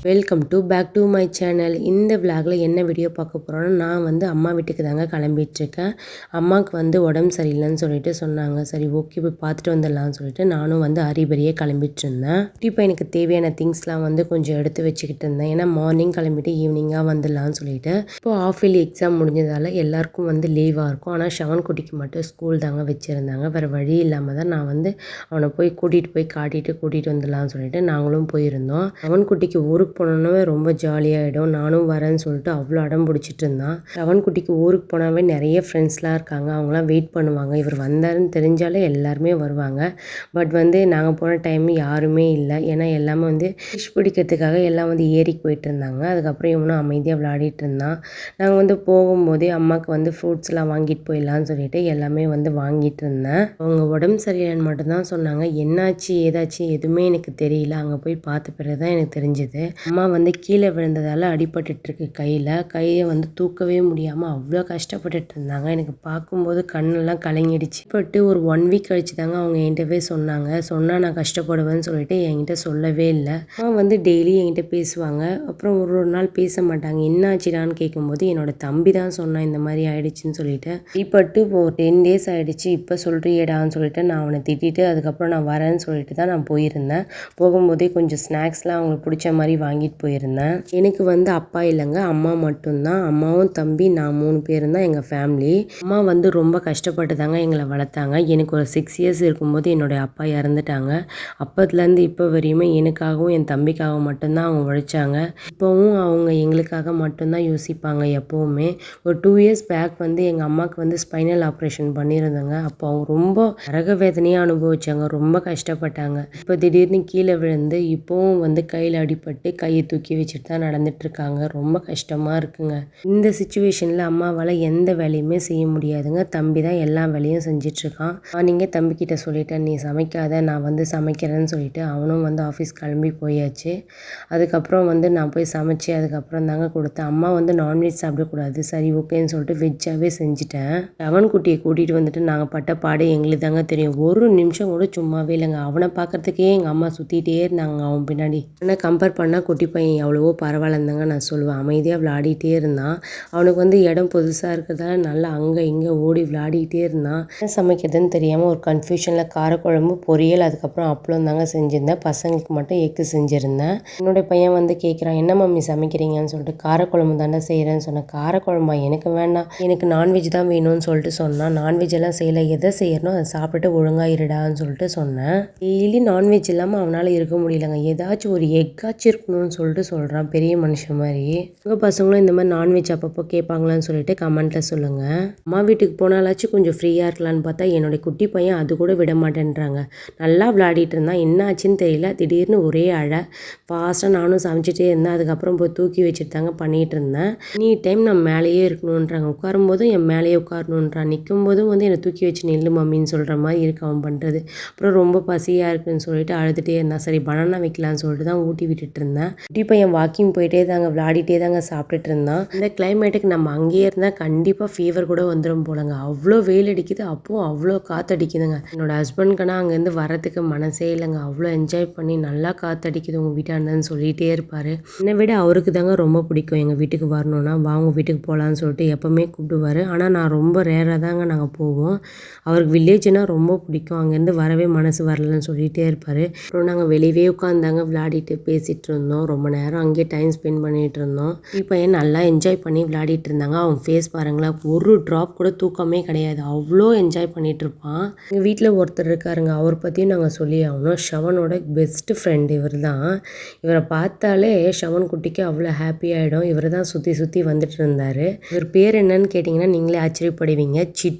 Welcome back to my channel. இந்த விளாகில் என்ன வீடியோ பார்க்க போகிறோன்னா, நான் வந்து அம்மா வீட்டுக்கு தாங்க கிளம்பிட்டுருக்கேன். அம்மாவுக்கு வந்து உடம்பு சரியில்லைன்னு சொல்லிட்டு சொன்னாங்க. சரி ஓகே போய் பார்த்துட்டு வந்துடலாம்னு சொல்லிட்டு நானும் வந்து அரிபரியே கிளம்பிட்டு இருந்தேன். குட்டி பையனுக்கு தேவையான திங்ஸ்லாம் வந்து கொஞ்சம் எடுத்து வச்சுக்கிட்டு இருந்தேன். ஏன்னா மார்னிங் கிளம்பிட்டு ஈவினிங்காக வந்துடலான்னு சொல்லிட்டு. இப்போ ஆஃப் இயர்லி எக்ஸாம் முடிஞ்சதால் எல்லாருக்கும் வந்து லீவாக இருக்கும். ஆனால் ஷவன் குட்டிக்கு மட்டும் ஸ்கூல் தாங்க வச்சுருந்தாங்க. வேறு வழி இல்லாமல் தான் நான் வந்து அவனை போய் கூட்டிகிட்டு வந்துடலாம்னு சொல்லிட்டு நாங்களும் போயிருந்தோம். ஷவன் குட்டிக்கு ஊருக்கு போனோன்னே ரொம்ப ஜாலியாகிடும். நானும் வரேன்னு சொல்லிட்டு அவ்வளோ அடம் பிடிச்சிட்டு இருந்தான். ஷவன் குட்டிக்கு ஊருக்கு போனாவே நிறைய ஃப்ரெண்ட்ஸ்லாம் இருக்காங்க. அவங்களாம் வெயிட் பண்ணுவாங்க. இவர் வந்தாருன்னு தெரிஞ்சாலே எல்லாருமே வருவாங்க. பட் வந்து நாங்கள் போன டைம் யாருமே இல்லை. ஏன்னா எல்லாமே வந்து ஃபிஷ் பிடிக்கிறதுக்காக எல்லாம் வந்து ஏரிக்கு போயிட்டு இருந்தாங்க. அதுக்கப்புறம் இவனும் அமைதியாக விளையாடிட்டு இருந்தான். நாங்கள் வந்து போகும்போதே அம்மாவுக்கு வந்து ஃப்ரூட்ஸ்லாம் வாங்கிட்டு போயிடலான்னு சொல்லிட்டு எல்லாமே வந்து வாங்கிட்டு இருந்தேன். அவங்க உடம்பு சரியில்லைன்னு மட்டும்தான் சொன்னாங்க. என்னாச்சு ஏதாச்சு எதுவுமே எனக்கு தெரியல. அங்கே போய் பார்த்த பிறகு தான் எனக்கு தெரிஞ்சுது. அம்மா வந்து கீழே விழுந்ததால் அடிபட்டுருக்கு கையை வந்து தூக்கவே முடியாமல் அவ்வளோ கஷ்டப்பட்டுட்டு இருந்தாங்க. எனக்கு பார்க்கும்போது கண்ணெல்லாம் கலங்கிடுச்சு. பட்டு ஒரு 1 வீக் கழிச்சு தாங்க அவங்க என்கிட்டவே சொன்னாங்க. சொன்னால் நான் கஷ்டப்படுவேன்னு சொல்லிட்டு என்கிட்ட சொல்லவே இல்லை. அம்மா வந்து டெய்லி என்கிட்ட பேசுவாங்க. அப்புறம் ஒரு நாள் பேச மாட்டாங்க. என்ன ஆச்சுடான்னு கேட்கும்போது என்னோட தம்பி தான் சொன்னான் இந்த மாதிரி ஆயிடுச்சுன்னு சொல்லிட்டு. அடிபட்டு இப்போ 10 டேஸ் ஆகிடுச்சு. இப்போ சொல்கிறியேடான்னு சொல்லிட்டு நான் அவனை திட்டிட்டு அதுக்கப்புறம் நான் வரேன்னு சொல்லிட்டு தான் நான் போயிருந்தேன். போகும்போதே கொஞ்சம் ஸ்நாக்ஸ்லாம் அவங்களுக்கு பிடிச்ச மாதிரி வாங்கிட்டு போயிருந்தேன். எனக்கு வந்து அப்பா இல்லைங்க, அம்மா மட்டும்தான். அம்மாவும் தம்பி நான் 3 பேரும் தான் எங்கள் ஃபேமிலி. அம்மா வந்து ரொம்ப கஷ்டப்பட்டு தாங்க எங்களை வளர்த்தாங்க. எனக்கு ஒரு 6 இயர்ஸ் இருக்கும்போது என்னுடைய அப்பா இறந்துட்டாங்க. அப்போதுலேருந்து இப்போ வரையுமே எனக்காகவும் என் தம்பிக்காகவும் மட்டும்தான் அவங்க உழைச்சாங்க. இப்போவும் அவங்க எங்களுக்காக மட்டும்தான் யோசிப்பாங்க எப்போவுமே. ஒரு 2 இயர்ஸ் பேக் வந்து எங்கள் அம்மாவுக்கு வந்து ஸ்பைனல் ஆப்ரேஷன் பண்ணியிருந்தாங்க. அப்போ அவங்க ரொம்ப நரக வேதனையாக அனுபவிச்சாங்க. ரொம்ப கஷ்டப்பட்டாங்க. இப்போ திடீர்னு கீழே விழுந்து இப்போவும் வந்து கையில் அடிபட்டு கையை தூக்கி வச்சுட்டு தான் நடந்துட்டுருக்காங்க. ரொம்ப கஷ்டமாக இருக்குங்க. இந்த சுச்சுவேஷனில் அம்மாவால் எந்த வேலையுமே செய்ய முடியாதுங்க. தம்பி தான் எல்லா வேலையும் செஞ்சிட்ருக்கான். நீங்கள் தம்பிக்கிட்ட சொல்லிட்டேன் நீ சமைக்காத நான் வந்து சமைக்கிறேன்னு சொல்லிட்டு அவனும் வந்து ஆஃபீஸ் கிளம்பி போயாச்சு. அதுக்கப்புறம் வந்து நான் போய் சமைச்சு அதுக்கப்புறம் தாங்க கொடுத்தேன். அம்மா வந்து நான்வெஜ் சாப்பிடக்கூடாது, சரி ஓகேன்னு சொல்லிட்டு வெஜ்ஜாகவே செஞ்சுட்டேன். ஷவன் குட்டியை கூட்டிகிட்டு வந்துட்டு நாங்கள் பட்ட பாடு எங்களுக்கு தாங்க தெரியும். ஒரு நிமிஷம் கூட சும்மாவே இல்லைங்க. அவனை பார்க்கறதுக்கே எங்கள் அம்மா சுற்றிட்டே இருந்தாங்க அவன் பின்னாடி. ஆனால் கம்பேர் பண்ணால் குட்டி பையன் எவ்வளவோ பரவாயில்லன்னு தாங்க நான் சொல்லுவேன். அமைதியாக விளையாடிட்டே இருந்தான். அவனுக்கு வந்து இடம் புதுசாக இருக்கிறதால நல்லா அங்கே இங்கே ஓடி விளையாடிக்கிட்டே இருந்தான். என்ன சமைக்கிறதுன்னு தெரியாமல் ஒரு கன்ஃபியூஷனில் காரக்குழம்பு பொரியல் அதுக்கப்புறம் அப்பளம் தாங்க செஞ்சுருந்தேன். பசங்களுக்கு மட்டும் எக்கு செஞ்சுருந்தேன். என்னுடைய பையன் வந்து கேட்குறான் என்ன மம்மி சமைக்கிறீங்கன்னு சொல்லிட்டு. காரக்குழம்பு தானே செய்கிறேன்னு சொன்னேன். காரக்குழம்பா எனக்கு வேண்டாம், எனக்கு நான்வெஜ் தான் வேணும்னு சொல்லிட்டு சொன்னான். நான்வெஜ் எல்லாம் செய்யலை, எதை செய்யணும் அதை சாப்பிட்டுட்டு ஒழுங்காக இருடான்னு சொல்லிட்டு சொன்னேன். டெய்லி நான்வெஜ் இல்லாமல் அவனால் இருக்க முடியலங்க. ஏதாச்சும் ஒரு எக்காச்சும் இருக்கணும்னு சொல்லிட்டு சொல்கிறான் பெரிய மனுஷன் மாதிரி. உங்கள் பசங்களும் இந்த மாதிரி நான்வெஜ் அப்பப்போ கேட்பாங்களான்னு சொல்லிட்டு கமெண்ட்டில் சொல்லுங்கள். அம்மா வீட்டுக்கு போனாலாச்சும் கொஞ்சம் ஃப்ரீயாக இருக்கலான்னு பார்த்தா என்னுடைய குட்டி பையன் அது கூட விட மாட்டேன்றாங்க. நல்லா விளையாடிட்டு இருந்தான். என்ன ஆச்சுன்னு தெரியல, திடீர்னு ஒரே ஃபாஸ்ட்டாக நானும் சமைச்சிட்டே இருந்தேன். அதுக்கப்புறம் போய் தூக்கி வச்சுட்டு தாங்க பண்ணிகிட்டு இருந்தேன். நீ டைம் நான் மேலேயே இருக்கணுன்றாங்க. உட்காரும்போதும் என் மேலேயே உட்காரணுன்றான். நிற்கும் போதும் வந்து என்னை தூக்கி வச்சு நில்லு மம்மின்னு சொல்கிற மாதிரி இருக்கு அவன் பண்ணுறது. அப்புறம் ரொம்ப பசியாக இருக்குன்னு சொல்லிட்டு அழுதுகிட்டே இருந்தான். சரி பனானா வைக்கலான்னு சொல்லிட்டு தான் ஊட்டி விட்டுட்டு இருந்தேன். குட்டி பையன் வாக்கிங் போயிட்டே தாங்க விளையாடிட்டே தாங்க சாப்பிட்டுட்டு இருந்தான். இந்த கிளைமேட்டுக்கு நம்ம அங்கேயே இருந்தால் கண்டிப்பாக ஃபீவர் கூட வந்துடும் போலங்க. அவ்வளோ வெயில் அடிக்குது, அப்போது அவ்வளோ காற்றடிக்குதுங்க. என்னோட ஹஸ்பண்ட்க்குனா அங்கேருந்து வரத்துக்கு மனசே இல்லைங்க. அவ்வளோ என்ஜாய் பண்ணி நல்லா காற்றடிக்குது உங்கள் வீட்டாண்டன்னு சொல்லிகிட்டே இருப்பார். என்னை விட அவருக்கு தாங்க ரொம்ப பிடிக்கும் எங்கள் வீட்டுக்கு வரணுன்னா வாங்க வீட்டுக்கு போகலான்னு சொல்லிட்டு எப்போவுமே கூப்பிடுவார். ஆனால் நான் ரொம்ப ரேராக தாங்க நாங்கள் போவோம். அவருக்கு வில்லேஜ்னால் ரொம்ப பிடிக்கும். அங்கேருந்து வரவே மனசு வரலன்னு சொல்லிகிட்டே இருப்பார். அப்புறம் நாங்கள் வெளியவே உட்காந்தாங்க விளையாடிட்டு பேசிகிட்டு இருந்தோம். ரொம்ப நேரம் அங்கேயே டைம் ஸ்பெண்ட் பண்ணிகிட்டு இருந்தோம். இப்போ நல்லா என்ஜாய் பண்ணி விளையாடிட்டு இருந்தாங்க. அவன் ஃபேஸ் பாருங்களேன், ஒரு ட்ராப் கூட தூக்கமே கிடையாது. அவ்வளோ என்ஜாய் பண்ணிகிட்டு இருப்பான். எங்கள் வீட்டில் ஒருத்தர் இருக்காருங்க, அவர் பற்றியும் நாங்கள் சொல்லி ஆகணும். ஷவனோட பெஸ்ட் ஃப்ரெண்ட் இவர் தான். இவரை பார்த்தாலே ஷவன் குட்டிக்கு அவ்வளோ ஹாப்பி ஆகிடும். இவர் தான் சுற்றி சுற்றி வந்துட்டு இருந்தார். இவர் பேர் என்னன்னு கேட்டிங்கன்னா நீங்களே ஆச்சரியப்படுவீங்க.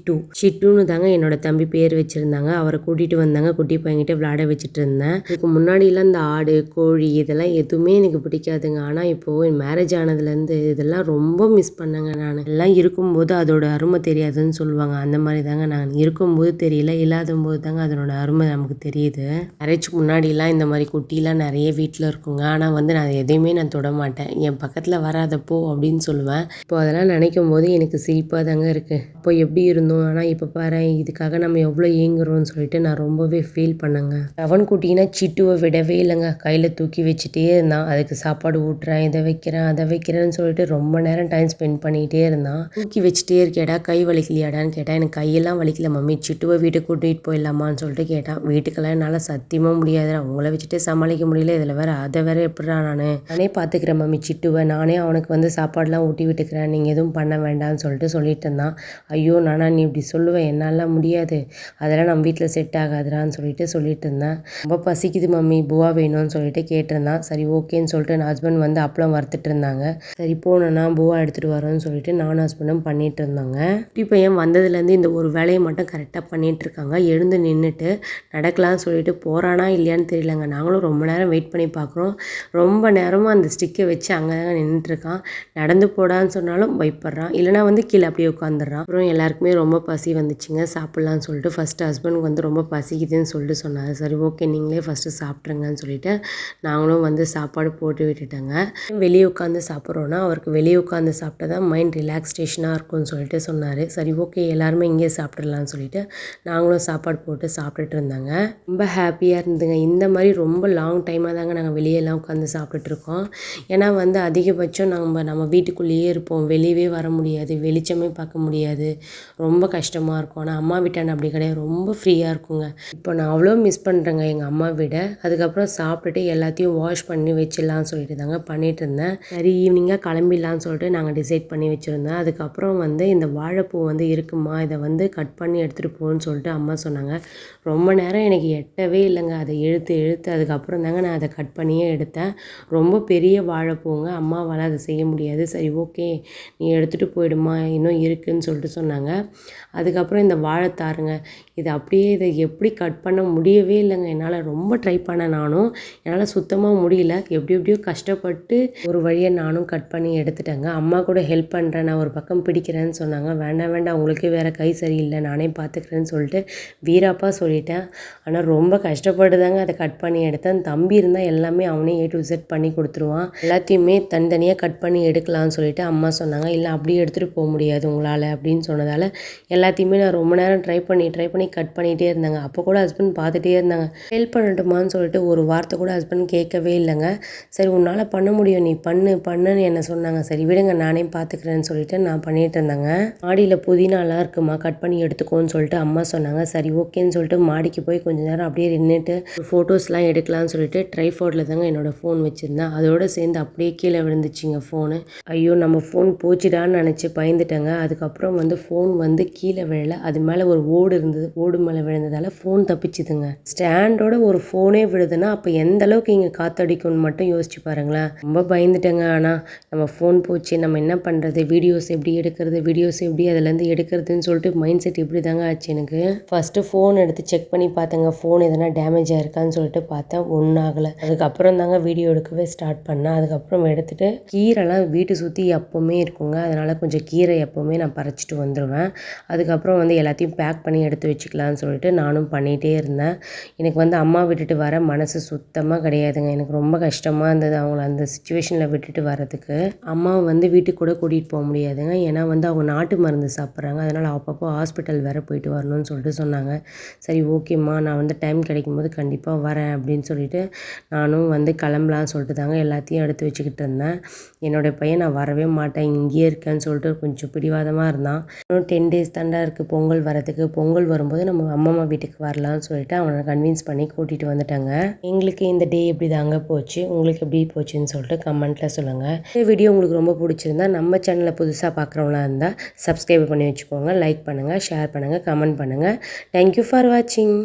சிட்டுன்னு தாங்க என்னோட தம்பி பேர் வச்சுருந்தாங்க. அவரை கூட்டிகிட்டு வந்தாங்க. குட்டி பையன்கிட்ட விளையாட வச்சுட்டு இருந்தேன். இதுக்கு முன்னாடிலாம் இந்த ஆடு கோழி இதெல்லாம் எதுவுமே எனக்கு பிடிக்காதுங்க. ஆனால் இப்போது மேரேஜ் ஆனதுலேருந்து இதெல்லாம் ரொம்ப மிஸ் பண்ணேங்க. நான் எல்லாம் இருக்கும்போது அதோட அருமை தெரியாதுன்னு சொல்லுவாங்க. அந்த மாதிரி தாங்க நான் இருக்கும்போது தெரியல, இல்லாத போது தாங்க அதனோட அருமை நமக்கு தெரியுது. மேரேஜ்க்கு முன்னாடிலாம் இந்த மாதிரி குட்டிலாம் நிறைய வீட்டில் இருக்குங்க. ஆனால் வந்து நான் எதையுமே நான் தொட மாட்டேன். என் பக்கத்தில் வராதப்போ அப்படின்னு சொல்லுவேன். இப்போ அதெல்லாம் நினைக்கும் போது எனக்கு சிரிப்பாக தாங்க இருக்குது. அப்போ எப்படி இருந்தோம், ஆனால் இப்போ பாரு இதுக்காக நம்ம எவ்வளோ ஏங்குறோம்னு சொல்லிட்டு நான் ரொம்பவே ஃபீல் பண்ணேங்க. அவன் குட்டினா சிட்டுவை விடவே இல்லைங்க. கையில் தூக்கி வச்சுட்டே இருந்தான். அதுக்கு சாப்பாடு ஊட்டுறேன், இதை வைக்கிறேன், அதை வைக்கிறேன்னு சொல்லிட்டு ரொம்ப நேரம் டைம் ஸ்பெண்ட் பண்ணிகிட்டே இருந்தான். தூக்கி வச்சுட்டே இருக்கேடா, கை வலிக்கலையாடான்னு கேட்டால், எனக்கு கையெல்லாம் வலிக்கல மம்மி, சிட்டுவை வீட்டுக்கு கூட்டிகிட்டு போயிடலாமான்னு சொல்லிட்டு கேட்டான். வீட்டுக்கெல்லாம் என்னால் சத்தியமாக முடியாது, அவங்கள வச்சுட்டு சமாளிக்க முடியல, இதில் வேறு அதை வேறு எப்படிடா நானே பார்த்துக்கிறேன் மம்மி சிட்டுவை, நானே அவனுக்கு வந்து சாப்பாடெலாம் ஊட்டி விட்டுக்கிறேன், நீங்கள் எதுவும் பண்ண வேண்டாம்னு சொல்லிட்டு இருந்தான். ஐயோ நானா, நீ இப்படி சொல்லுவேன், என்னாலாம் முடியாது, அதெல்லாம் நம்ம வீட்டில் செட் ஆகாதுடான்னு சொல்லிட்டு இருந்தேன். ரொம்ப பசிக்குது மம்மி, பூவா வேணும்னு சொல்லிட்டு கேட்டிருந்தான். சரி ஓகேன்னு சொல்லிட்டு என் ஹஸ்பண்ட் வந்து அப்பளம் வறுத்துட்டு இருந்தாங்க. சரி போனேன்னா பூவா எடுத்துகிட்டு வரோன்னு சொல்லிட்டு நானும் ஹஸ்பண்டும் பண்ணிட்டு இருந்தாங்க. குட்டி பையன் வந்ததுலேருந்து இந்த ஒரு வேலையை மட்டும் கரெக்டாக பண்ணிட்டு இருக்காங்க. எழுந்து நின்றுட்டு நடக்கலாம்னு சொல்லிட்டு போகிறானா இல்லையான்னு தெரியலங்க. நாங்களும் ரொம்ப நேரம் வெயிட் பண்ணி பார்க்குறோம். ரொம்ப நேரமாக அந்த ஸ்டிக்கை வச்சு அங்கே தாங்க நின்றுட்டுருக்கான். நடந்து போடான்னு சொன்னாலும் பயப்படுறான், இல்லைனா வந்து கீழே அப்படியே உட்காந்துடுறான். அப்புறம் எல்லாருக்குமே ரொம்ப பசி வந்துச்சுங்க, சாப்பிட்லான்னு சொல்லிட்டு ஃபஸ்ட்டு ஹஸ்பண்டுக்கு வந்து ரொம்ப பசிக்குதுன்னு சொல்லிட்டு சொன்னார். சரி ஓகே நீங்களே ஃபஸ்ட்டு சாப்பிட்ருங்கன்னு சொல்லிட்டு நாங்களும் வந்து சாப்பாடு போட்டு விட்டுட்டேங்க. வெளியே உட்காந்து சாப்பிட்றோன்னா அவருக்கு வெளியே உட்காந்து சாப்பிட்டா தான் மைண்ட் ரிலாக்ஸேஷனாக இருக்கும்னு சொல்லிட்டு சொன்னார். சரி ஓகே எல்லாருமே இங்கேயே சாப்பிட்றலான்னு சொல்லிட்டு நாங்களும் சாப்பாடு போட்டு சாப்பிட்டுட்டு இருந்தாங்க. ரொம்ப ஹாப்பியாக இருந்ததுங்க. இந்த மாதிரி ரொம்ப லாங் டைமாக தாங்க நாங்கள் வெளியெல்லாம் உட்காந்து சாப்பிட்டுட்ருக்கோம். ஏன்னா வந்து அதிகபட்சம் நம்ம வீட்டுக்குள்ளேயே இருப்போம், வெளியவே வர முடியாது, வெளிச்சமே பார்க்க முடியாது, ரொம்ப கஷ்டமாக இருக்கும். ஆனால் அம்மா வீட்டாண்ட அப்படி கிடையாது, ரொம்ப ஃப்ரீயாக இருக்குங்க. இப்போ நான் அவ்வளோ மிஸ் பண்ணுறேங்க எங்கள் அம்மா வீட. அதுக்கப்புறம் சாப்பிட்டுட்டு எல்லாத்தையும் வாஷ் பண்ணி வச்சிடலான்னு சொல்லிட்டு தாங்க பண்ணிகிட்டு இருந்தேன். சரி ஈவினிங்காக கிளம்பிடலான்னு சொல்லிட்டு நாங்கள் டிசைட் பண்ணி வச்சுருந்தேன். அதுக்கப்புறம் வந்து இந்த வாழைப்பூ வந்து இருக்குமா, இதை வந்து கட் பண்ணி எடுத்துகிட்டு போன்னு சொல்லிட்டு அம்மா சொன்னாங்க. ரொம்ப நேரம் எனக்கு எட்டவே இல்லைங்க, அதை இழுத்து அதுக்கப்புறம் தாங்க நான் அதை கட் பண்ணியே எடுத்தேன். ரொம்ப பெரிய வாழைப்பூங்க, அம்மாவால் அதை செய்ய முடியாது. சரி ஓகே நீ எடுத்துகிட்டு போயிடுமா, இன்னும் இருக்குதுன்னு சொல்லிட்டு சொன்னாங்க. அதுக்கப்புறம் இந்த வாழைத்தாருங்க, இதை எப்படி கட் பண்ண முடியவே இல்லைங்க என்னால். ரொம்ப ட்ரை பண்ணேன் நானும், என்னால் சுத்தமாக முடியல. எப்படியோ கஷ்டப்பட்டு ஒரு வழியை நானும் கட் பண்ணி எடுத்துட்டேங்க. அம்மா கூட ஹெல்ப் பண்ணுறேன், நான் ஒரு பக்கம் பிடிக்கிறேன்னு சொன்னாங்க. வேண்டாம் உங்களுக்கே வேறு கை சரியில்லை, நானே பார்த்துக்கிறேன்னு சொல்லிட்டு வீராப்பா சொல்லிட்டேன். ஆனால் ரொம்ப கஷ்டப்பட்டு தாங்க அதை கட் பண்ணி எடுத்தேன். தம்பி இருந்தால் எல்லாமே அவனே A to Z பண்ணி கொடுத்துருவான். எல்லாத்தையுமே தனித்தனியாக கட் பண்ணி எடுக்கலாம்னு சொல்லிட்டு அம்மா சொன்னாங்க. இல்லை அப்படியே எடுத்துகிட்டு போக முடியாது உங்களால் அப்படின்னு சொன்னதால் எல்லாத்தையுமே நான் ரொம்ப நேரம் ட்ரை பண்ணி கட் பண்ணிகிட்டே இருந்தாங்க. அப்போ கூட ஹஸ்பண்ட் பார்த்துட்டே இருந்தாங்க. ஹெல்ப் பண்ணட்டுமான்னு சொல்லிட்டு ஒரு வார்த்தை கூட ஹஸ்பண்ட் கேட்கவே இல்லைங்க. சரி உன்னால் பண்ண முடியும், நீ பண்ணுன்னு என்ன சொன்னாங்க. சரி விடுங்க நானே பார்த்துக்கிறேன்னு சொல்லிட்டு நான் பண்ணிகிட்டு இருந்தேங்க. மாடியில் புதினாலாம் இருக்குமா, கட் பண்ணி எடுத்துக்கோன்னு சொல்லிட்டு அம்மா சொன்னாங்க. சரி ஓகேன்னு சொல்லிட்டு மாடிக்கு போய் கொஞ்சம் நேரம் அப்படியே நின்றுட்டு ஃபோட்டோஸ்லாம் எடுக்கலாம்னு சொல்லிட்டு ட்ரைஃபார்டில் தாங்க என்னோடய ஃபோன் வச்சுருந்தேன். அதோடு சேர்ந்து அப்படியே கீழே விழுந்துச்சுங்க ஃபோனு. ஐயோ நம்ம ஃபோன் போச்சுடான்னு நினச்சி பயந்துட்டேங்க. அதுக்கப்புறம் வந்து ஃபோன் வந்து கீழே விழல, அது மேலே ஒரு ஓடு இருந்தது, ஓடு மேலே விழுந்ததால் ஃபோன் தப்பிச்சுதுங்க. ஸ்டாண்டோட ஒரு ஃபோனே விழுதுன்னா அப்போ எந்த அளவுக்கு இங்கே காற்றடிக்கும்னு மட்டும் யோசிச்சு பாருங்களேன். ரொம்ப பயந்துட்டேங்க. ஆனால் நம்ம ஃபோன் போச்சு, நம்ம என்ன பண்ணுறது, வீடியோஸ் எப்படி அதுலேருந்து எடுக்கிறதுன்னு சொல்லிட்டு மைண்ட் செட் இப்படி தாங்க ஆச்சு எனக்கு. ஃபஸ்ட்டு ஃபோன் எடுத்து செக் பண்ணி பார்த்தேங்க, ஃபோன் எதனா டேமேஜ் ஆயிருக்கான்னு சொல்லிட்டு பார்த்தேன், ஒன்றும் ஆகலை. அதுக்கப்புறம் தாங்க வீடியோ எடுக்கவே ஸ்டார்ட் பண்ணேன். அதுக்கப்புறம் எடுத்துகிட்டு கீரைலாம் வீட்டை சுற்றி எப்போவுமே இருக்குங்க, அதனால் கொஞ்சம் கீரை எப்போவுமே நான் பறிச்சிட்டு வந்துடுவேன். அதுக்கப்புறம் வந்து எல்லாத்தையும் பேக் பண்ணி எடுத்து வச்சுக்கலான்னு சொல்லிட்டு நானும் பண்ணிகிட்டே இருந்தேன். எனக்கு வந்து அம்மா விட்டுட்டு வர மனசு சுத்தமாக கிடையாதுங்க. எனக்கு ரொம்ப கஷ்டமாக இருந்தது அவங்கள அந்த சுச்சுவேஷனில் விட்டுட்டு வரதுக்கு. அம்மாவை வந்து வீட்டுக்கு கூட கூட்டிகிட்டு போக முடியாதுங்க, ஏன்னா வந்து அவங்க நாட்டு மருந்து சாப்பிட்றாங்க, அதனால் அப்பப்போ ஹாஸ்பிட்டல் வேறு போயிட்டு வரணும்னு சொல்லிட்டு சொன்னாங்க. சரி ஓகேம்மா நான் வந்து டைம் கிடைக்கும்போது கண்டிப்பாக வரேன் அப்படின்னு சொல்லிட்டு நானும் வந்து கிளம்பலான்னு சொல்லிட்டு தாங்க எல்லாத்தையும் எடுத்து வச்சுக்கிட்டு இருந்தேன். என்னோடய பையன் நான் வரவே மாட்டேன் இங்கேயே இருக்கேன்னு சொல்லிட்டு கொஞ்சம் பிடிவாதமாக இருந்தான். இன்னும் 10 days தாண்டா இருக்குது பொங்கல் வரதுக்கு, பொங்கல் வரும்போது நம்ம அம்மா வீட்டுக்கு வரலான்னு சொல்லிட்டு அவனை கன்வின்ஸ் பண்ணி கூட்டிகிட்டு வந்துட்டாங்க. எங்களுக்கு இந்த டே எப்படி தாங்க போச்சு, உங்களுக்கு எப்படி போச்சுன்னு சொல்லிட்டு கமெண்ட்டில் சொல்லுங்கள். இந்த வீடியோ உங்களுக்கு ரொம்ப பிடிச்சிருந்தா நம்ம சேனலை புதுசாக பார்க்குறவங்களா இருந்தால் சப்ஸ்கிரைப் பண்ணி வச்சுக்கோங்க, லைக் பண்ணுங்கள், ஷேர் பண்ணுங்கள், கமெண்ட் பண்ணுங்கள். தேங்க்யூ ஃபார் வாட்சிங்.